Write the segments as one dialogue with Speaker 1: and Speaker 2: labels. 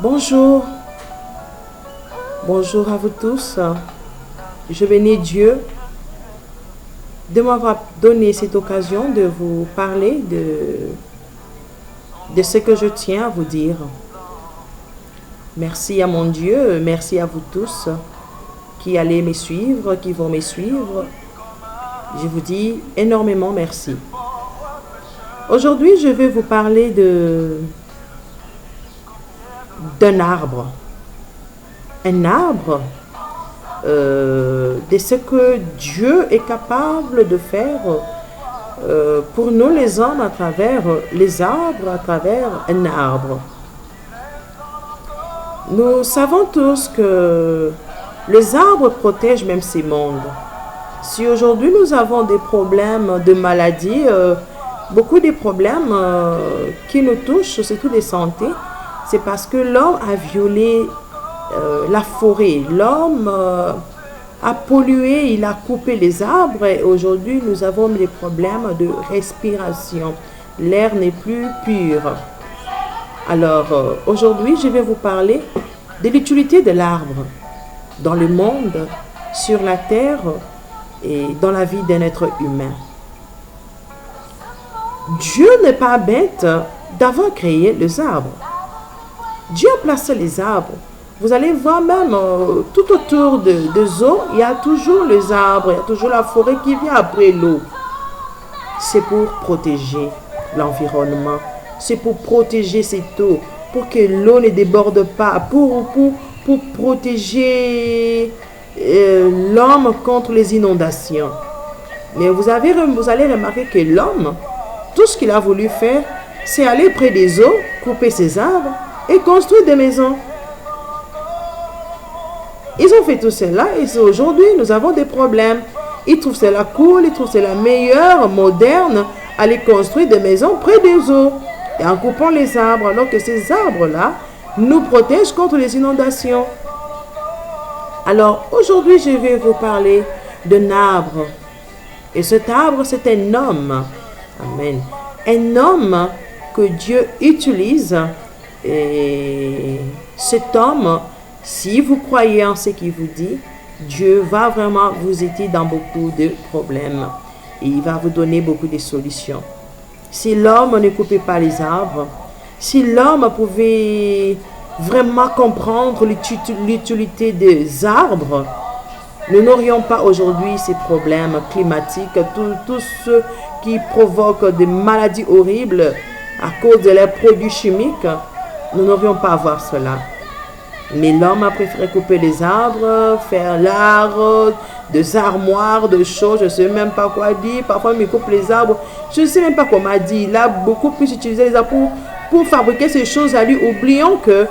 Speaker 1: Bonjour, bonjour à vous tous. Je bénis Dieu de m'avoir donné cette occasion de vous parler de ce que je tiens à vous dire. Merci à mon Dieu, merci à vous tous qui allez me suivre, qui vont me suivre. Je vous dis énormément merci. Aujourd'hui, je vais vous parler d'un arbre. Un arbre, de ce que Dieu est capable de faire pour nous les hommes à travers les arbres, à travers un arbre. Nous savons tous que les arbres protègent même ces mondes. Si aujourd'hui nous avons des problèmes de maladies, beaucoup de problèmes qui nous touchent, surtout de santé, c'est parce que l'homme a violé la forêt. L'homme a pollué, il a coupé les arbres et aujourd'hui nous avons des problèmes de respiration. L'air n'est plus pur. Alors aujourd'hui je vais vous parler de l'utilité de l'arbre dans le monde, sur la terre et dans la vie d'un être humain. Dieu n'est pas bête d'avoir créé les arbres. Dieu a placé les arbres. Vous allez voir même tout autour de eaux, il y a toujours les arbres, il y a toujours la forêt qui vient après l'eau. C'est pour protéger l'environnement. C'est pour protéger cette eau, pour que l'eau ne déborde pas, pour protéger l'homme contre les inondations. Mais vous allez remarquer que l'homme, tout ce qu'il a voulu faire, c'est aller près des eaux, couper ses arbres et construire des maisons. Ils ont fait tout cela et aujourd'hui nous avons des problèmes. Ils trouvent cela cool, ils trouvent cela meilleur, moderne, aller construire des maisons près des eaux et en coupant les arbres, alors que ces arbres-là nous protègent contre les inondations. Alors aujourd'hui je vais vous parler d'un arbre. Et cet arbre, c'est un homme. Amen. Un homme que Dieu utilise. Et cet homme, si vous croyez en ce qu'il vous dit, Dieu va vraiment vous aider dans beaucoup de problèmes. Et il va vous donner beaucoup de solutions. Si l'homme ne coupait pas les arbres, si l'homme pouvait vraiment comprendre l'utilité des arbres, nous n'aurions pas aujourd'hui ces problèmes climatiques, tous ceux qui provoquent des maladies horribles à cause de leurs produits chimiques. Nous n'aurions pas à voir cela. Mais l'homme a préféré couper les arbres, faire l'art, des armoires, des choses, je ne sais même pas quoi dire. Parfois, il me coupe les arbres, je ne sais même pas comment dire. Il a beaucoup plus utilisé les arbres pour fabriquer ces choses-là, lui, oubliant que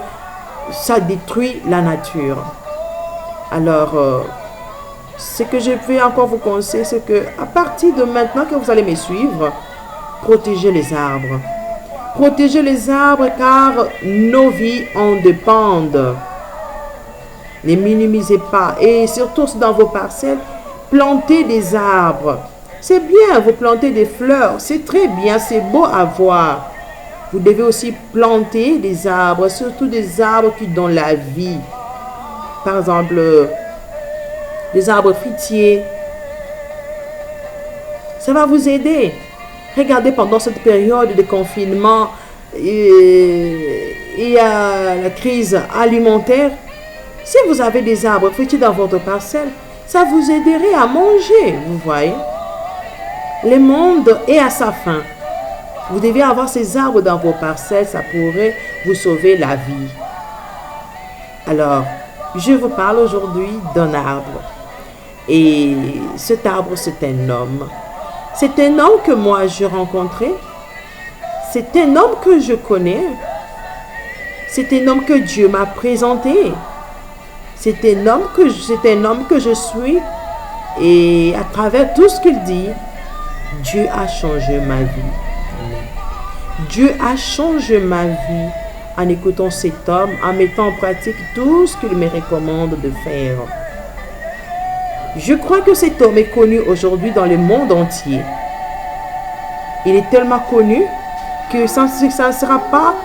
Speaker 1: ça détruit la nature. Alors, ce que je vais encore vous conseiller, c'est que à partir de maintenant que vous allez me suivre, protégez les arbres. Protégez les arbres car nos vies en dépendent. Ne minimisez pas. Et surtout dans vos parcelles, plantez des arbres. C'est bien, vous plantez des fleurs. C'est très bien, c'est beau à voir. Vous devez aussi planter des arbres, surtout des arbres qui donnent la vie. Par exemple, des arbres fruitiers. Ça va vous aider. Regardez pendant cette période de confinement et la crise alimentaire. Si vous avez des arbres fruitiers dans votre parcelle, ça vous aiderait à manger, vous voyez. Le monde est à sa fin. Vous devez avoir ces arbres dans vos parcelles, ça pourrait vous sauver la vie. Alors, je vous parle aujourd'hui d'un arbre. Et cet arbre, c'est un homme. C'est un homme que moi j'ai rencontré. C'est un homme que je connais. C'est un homme que Dieu m'a présenté. C'est un homme que je suis. Et à travers tout ce qu'il dit, Dieu a changé ma vie. Dieu a changé ma vie en écoutant cet homme, en mettant en pratique tout ce qu'il me recommande de faire. Je crois que cet homme est connu aujourd'hui dans le monde entier. Il est tellement connu que ça ne sera pas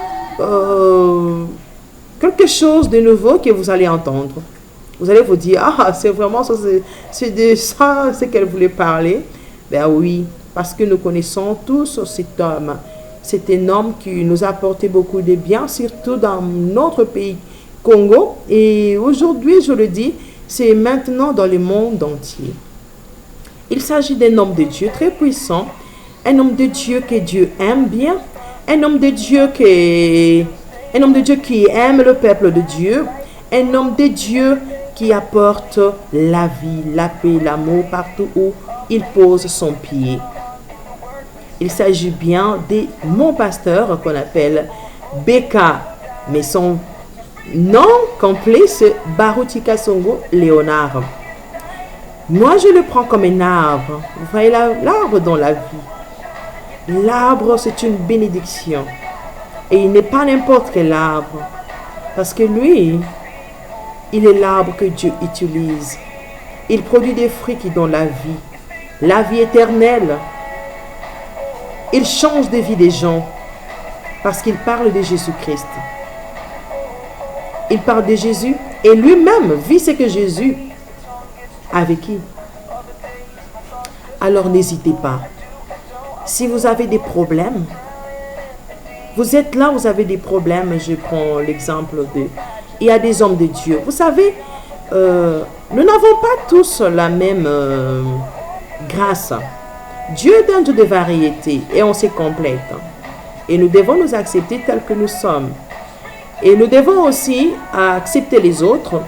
Speaker 1: quelque chose de nouveau que vous allez entendre. Vous allez vous dire, ah, c'est vraiment ça, c'est de ça, c'est qu'elle voulait parler. Ben oui, parce que nous connaissons tous cet homme. C'est un homme qui nous a apporté beaucoup de bien, surtout dans notre pays, Congo. Et aujourd'hui, je le dis, c'est maintenant dans le monde entier. Il s'agit d'un homme de Dieu très puissant, un homme de Dieu que Dieu aime bien, un homme de Dieu qui aime le peuple de Dieu, un homme de Dieu qui apporte la vie, la paix, l'amour partout où il pose son pied. Il s'agit bien de mon pasteur qu'on appelle Beka, mais son nom complet c'est Baruti Kasongo Léonard. Moi je le prends comme un arbre. Vous voyez l'arbre dans la vie. L'arbre c'est une bénédiction. Et il n'est pas n'importe quel arbre. Parce que lui, il est l'arbre que Dieu utilise. Il produit des fruits qui donnent la vie éternelle. Il change de vie des gens parce qu'il parle de Jésus-Christ. Il parle de Jésus et lui-même vit ce que Jésus a vécu. Alors n'hésitez pas. Si vous avez des problèmes, vous êtes là, vous avez des problèmes. Je prends l'exemple de... Il y a des hommes de Dieu. Vous savez, nous n'avons pas tous la même grâce. Dieu est un Dieu de variété et on se complète. Et nous devons nous accepter tels que nous sommes. Et nous devons aussi accepter les autres.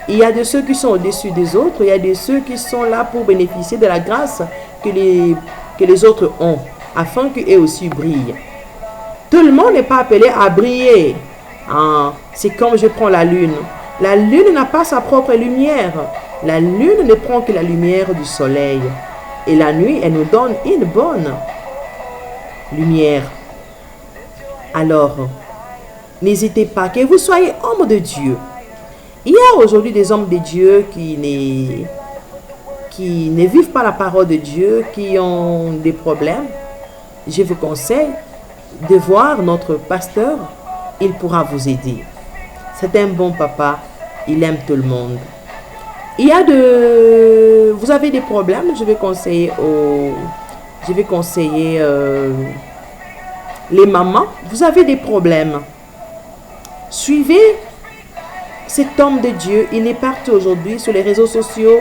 Speaker 1: Il y a de ceux qui sont au-dessus des autres. Il y a de ceux qui sont là pour bénéficier de la grâce que les autres ont, afin qu'eux aussi brillent. Tout le monde n'est pas appelé à briller. C'est comme je prends la lune. La lune n'a pas sa propre lumière. La lune ne prend que la lumière du soleil. Et la nuit, elle nous donne une bonne lumière. Alors, n'hésitez pas, que vous soyez homme de Dieu. Il y a aujourd'hui des hommes de Dieu qui ne vivent pas la parole de Dieu, qui ont des problèmes. Je vous conseille de voir notre pasteur. Il pourra vous aider. C'est un bon papa. Il aime tout le monde. Vous avez des problèmes, je vais conseiller les mamans. Vous avez des problèmes. Suivez cet homme de Dieu. Il est partout aujourd'hui sur les réseaux sociaux,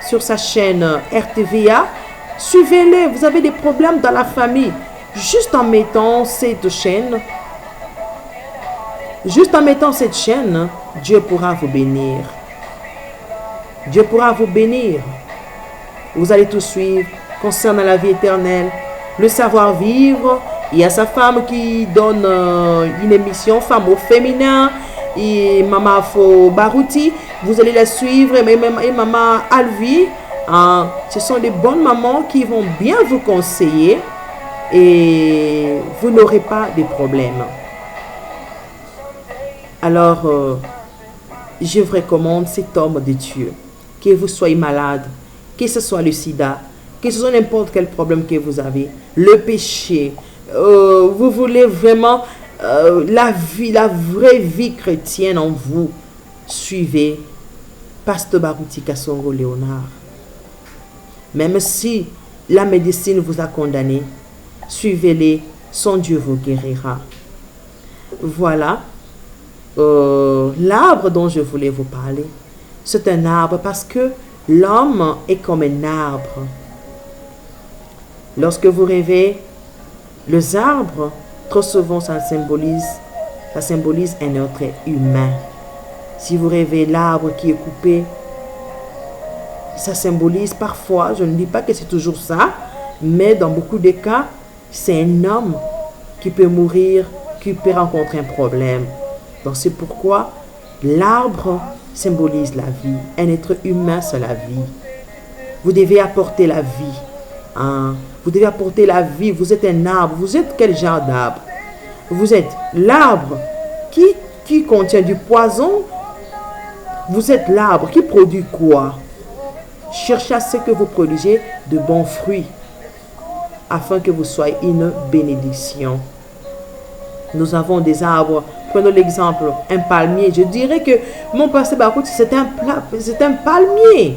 Speaker 1: sur sa chaîne RTVA. Suivez-les. Vous avez des problèmes dans la famille. Juste en mettant cette chaîne, Dieu pourra vous bénir. Dieu pourra vous bénir. Vous allez tout suivre concernant la vie éternelle, le savoir-vivre. Il y a sa femme qui donne une émission Femme au féminin et Maman Fo Baruti. Vous allez la suivre et Maman Alvi. Ce sont des bonnes mamans qui vont bien vous conseiller et vous n'aurez pas de problème. Alors, je vous recommande cet homme de Dieu. Que vous soyez malade, que ce soit le sida, que ce soit n'importe quel problème que vous avez, le péché, vous voulez vraiment la vraie vie chrétienne en vous, suivez Pasteur Baruti Kasongo Léonard. Même si la médecine vous a condamné, suivez-les, son Dieu vous guérira. Voilà l'arbre dont je voulais vous parler. C'est un arbre parce que l'homme est comme un arbre. Lorsque vous rêvez, les arbres, trop souvent, ça symbolise un être humain. Si vous rêvez l'arbre qui est coupé, ça symbolise parfois, je ne dis pas que c'est toujours ça, mais dans beaucoup de cas, c'est un homme qui peut mourir, qui peut rencontrer un problème. Donc c'est pourquoi l'arbre symbolise la vie. Un être humain, c'est la vie. Vous devez apporter la vie. Vous devez apporter la vie. Vous êtes un arbre. Vous êtes quel genre d'arbre? Vous êtes l'arbre qui contient du poison. Vous êtes l'arbre qui produit quoi? Cherchez à ce que vous produisez de bons fruits afin que vous soyez une bénédiction. Nous avons des arbres Prenons l'exemple, un palmier. Je dirais que mon pasteur Barout, c'est un palmier.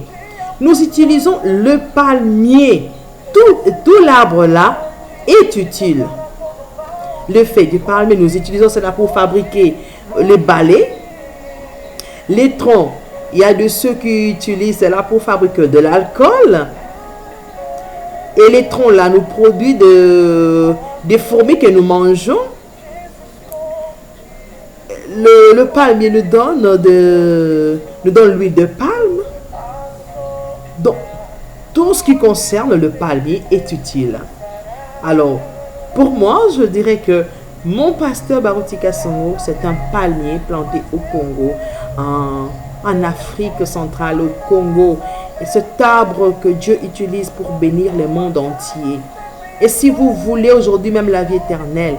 Speaker 1: Nous utilisons le palmier. Tout l'arbre là est utile. Le fait du palmier, nous utilisons cela pour fabriquer les balais. Les troncs, il y a de ceux qui utilisent cela pour fabriquer de l'alcool. Et les troncs là nous produisent des fourmis que nous mangeons. Le palmier nous donne l'huile de palme. Donc, tout ce qui concerne le palmier est utile. Alors, pour moi, je dirais que mon pasteur Barouti Kasongo, c'est un palmier planté au Congo, en Afrique centrale, au Congo. Et cet arbre que Dieu utilise pour bénir le monde entier. Et si vous voulez aujourd'hui même la vie éternelle,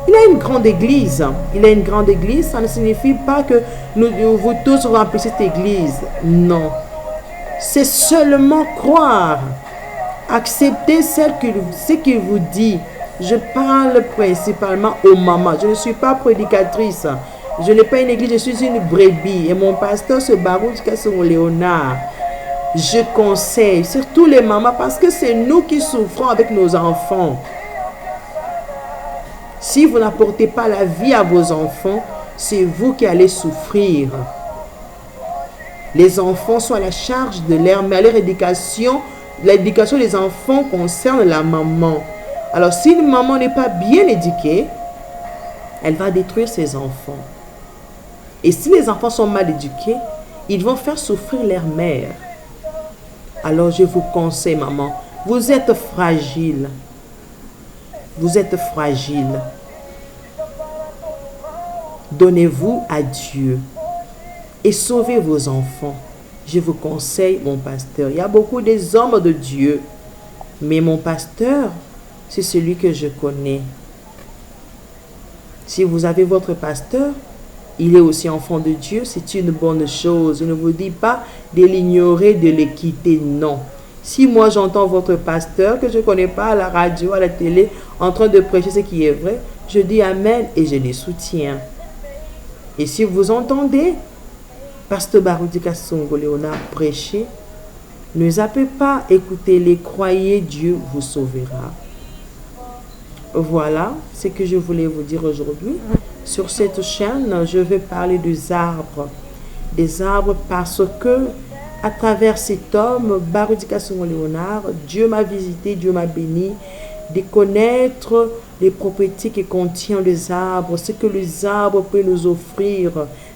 Speaker 1: il a une grande église. Il a une grande église. Ça ne signifie pas que vous tous remplissez cette église. Non. C'est seulement croire. Accepter ce qu'il vous dit. Je parle principalement aux mamans. Je ne suis pas prédicatrice. Je n'ai pas une église. Je suis une brebis. Et mon pasteur, ce Barout Kasongo Léonard, je conseille surtout les mamans parce que c'est nous qui souffrons avec nos enfants. Si vous n'apportez pas la vie à vos enfants, c'est vous qui allez souffrir. Les enfants sont à la charge de leur mère. Leur éducation, l'éducation des enfants concerne la maman. Alors si une maman n'est pas bien éduquée, elle va détruire ses enfants. Et si les enfants sont mal éduqués, ils vont faire souffrir leur mère. Alors je vous conseille, maman, vous êtes fragile. Vous êtes fragile. Donnez-vous à Dieu et sauvez vos enfants. Je vous conseille, mon pasteur. Il y a beaucoup des hommes de Dieu, mais mon pasteur, c'est celui que je connais. Si vous avez votre pasteur, il est aussi enfant de Dieu, c'est une bonne chose. Je ne vous dis pas de l'ignorer, de le quitter, non. Si moi j'entends votre pasteur que je ne connais pas à la radio, à la télé, en train de prêcher ce qui est vrai, je dis Amen et je les soutiens. Et si vous entendez pasteur Barouti Kasongo Léonard prêcher, ne zappez pas, écoutez-les, croyez, Dieu vous sauvera. Voilà ce que je voulais vous dire aujourd'hui. Sur cette chaîne, je vais parler des arbres. Des arbres parce que à travers cet homme, Barouti Kasongo Léonard, Dieu m'a visité, Dieu m'a béni de connaître les propriétés que contient les arbres, ce que les arbres peuvent nous offrir,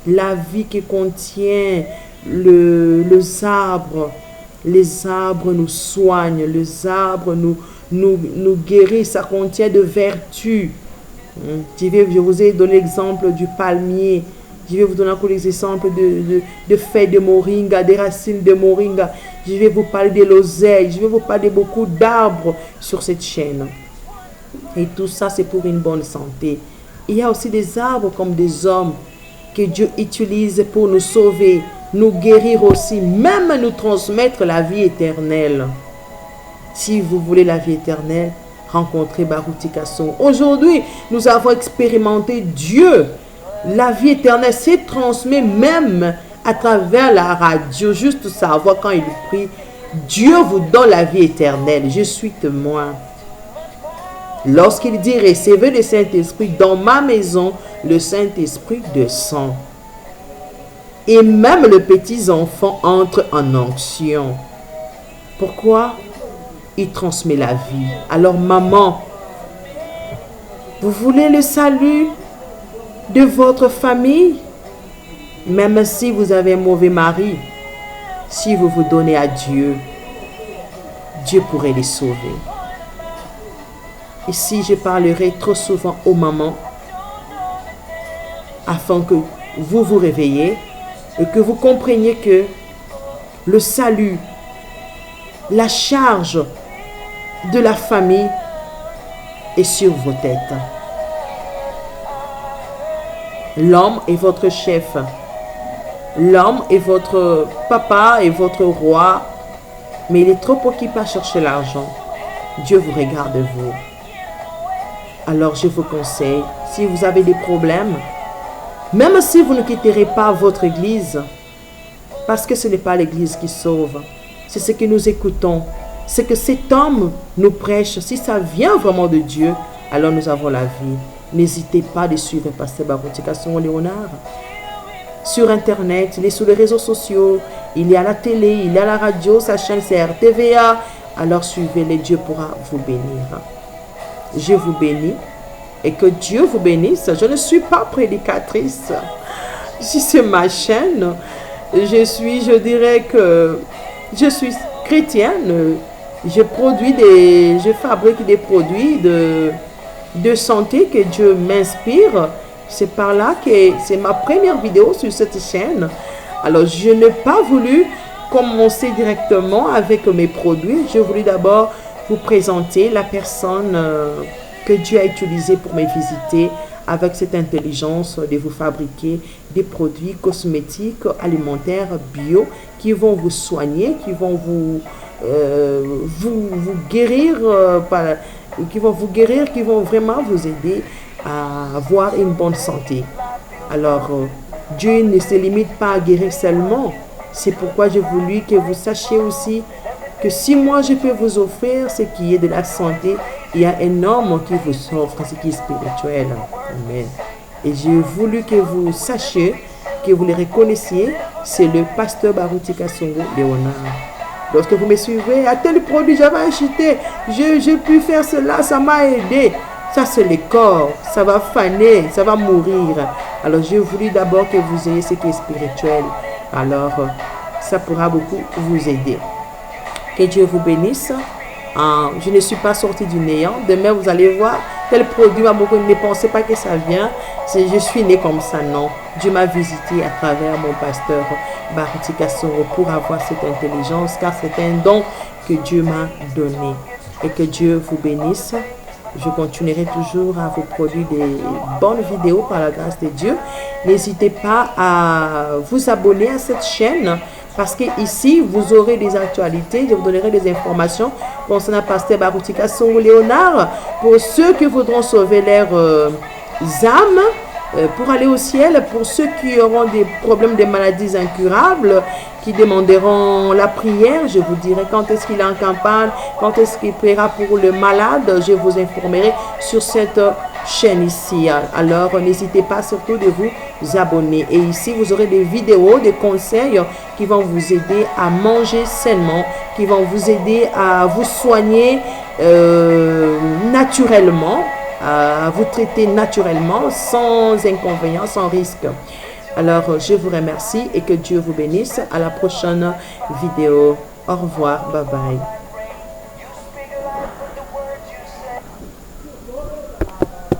Speaker 1: la vie que contient les arbres. Les arbres nous soignent, les arbres nous guérissent, ça contient de vertus. Je vous ai donné l'exemple du palmier. Je vais vous donner encore des exemples de feuilles de moringa, des racines de moringa. Je vais vous parler de l'oseille. Je vais vous parler de beaucoup d'arbres sur cette chaîne. Et tout ça, c'est pour une bonne santé. Il y a aussi des arbres comme des hommes que Dieu utilise pour nous sauver, nous guérir aussi, même nous transmettre la vie éternelle. Si vous voulez la vie éternelle, rencontrez Barouti Kasongo. Aujourd'hui, nous avons expérimenté Dieu. La vie éternelle se transmet même à travers la radio. Juste savoir quand il prie, Dieu vous donne la vie éternelle. Je suis témoin. Lorsqu'il dit recevez le Saint-Esprit, dans ma maison, le Saint-Esprit descend. Et même les petits enfants entrent en onction. Pourquoi? Il transmet la vie. Alors maman, vous voulez le salut de votre famille? Même si vous avez un mauvais mari, si vous vous donnez à Dieu, Dieu pourrait les sauver. Ici, je parlerai trop souvent aux mamans afin que vous vous réveillez et que vous compreniez que le salut, la charge de la famille est sur vos têtes. L'homme est votre chef. L'homme est votre papa et votre roi. Mais il est trop occupé à chercher l'argent. Dieu vous regarde vous. Alors je vous conseille, si vous avez des problèmes, Même si vous ne quitterez pas votre église, parce que ce n'est pas l'église qui sauve, c'est ce que nous écoutons, c'est que cet homme nous prêche. Si ça vient vraiment de Dieu, alors nous avons la vie. N'hésitez pas de suivre Pasteur Barutika Léonard. Sur Internet, il est sur les réseaux sociaux, il y a la télé, il y a la radio, sa chaîne c'est RTVA. Alors suivez-les, Dieu pourra vous bénir. Je vous bénis et que Dieu vous bénisse. Je ne suis pas prédicatrice. Si c'est ma chaîne, je dirais que je suis chrétienne. Je fabrique des produits de santé que Dieu m'inspire. C'est par là que c'est ma première vidéo sur cette chaîne. Alors, je n'ai pas voulu commencer directement avec mes produits. Je voulais d'abord vous présenter la personne que Dieu a utilisée pour me visiter avec cette intelligence de vous fabriquer des produits cosmétiques, alimentaires, bio, qui vont vous soigner, qui vont vous guérir, qui vont vraiment vous aider à avoir une bonne santé. Alors, Dieu ne se limite pas à guérir seulement. C'est pourquoi j'ai voulu que vous sachiez aussi que si moi je peux vous offrir ce qui est de la santé, il y a un homme qui vous offre ce qui est spirituel. Amen. Et j'ai voulu que vous sachiez, que vous le reconnaissiez, c'est le pasteur Barutika Léonard. Lorsque vous me suivez, à tel produit j'avais acheté, j'ai pu faire cela, ça m'a aidé. Ça c'est le corps, ça va faner, ça va mourir. Alors j'ai voulu d'abord que vous ayez ce qui est spirituel. Alors ça pourra beaucoup vous aider. Que Dieu vous bénisse. Je ne suis pas sortie du néant. Demain vous allez voir tel produit, ne pensez pas que ça vient. Je suis né comme ça, non. Dieu m'a visité à travers mon pasteur Barutika pour avoir cette intelligence, car c'est un don que Dieu m'a donné. Et que Dieu vous bénisse. Je continuerai toujours à vous produire des bonnes vidéos par la grâce de Dieu. N'hésitez pas à vous abonner à cette chaîne parce que ici, vous aurez des actualités. Je vous donnerai des informations concernant Pasteur Barutika Léonard pour ceux qui voudront sauver leurs âmes pour aller au ciel, pour ceux qui auront des problèmes de maladies incurables, qui demanderont la prière. Je vous dirai quand est-ce qu'il est en campagne, quand est-ce qu'il priera pour le malade. Je vous informerai sur cette chaîne ici. Alors, n'hésitez pas surtout de vous abonner. Et ici, vous aurez des vidéos, des conseils qui vont vous aider à manger sainement, qui vont vous aider à vous soigner naturellement, à vous traiter naturellement, sans inconvénients, sans risque. Alors, je vous remercie et que Dieu vous bénisse. À la prochaine vidéo. Au revoir. Bye bye.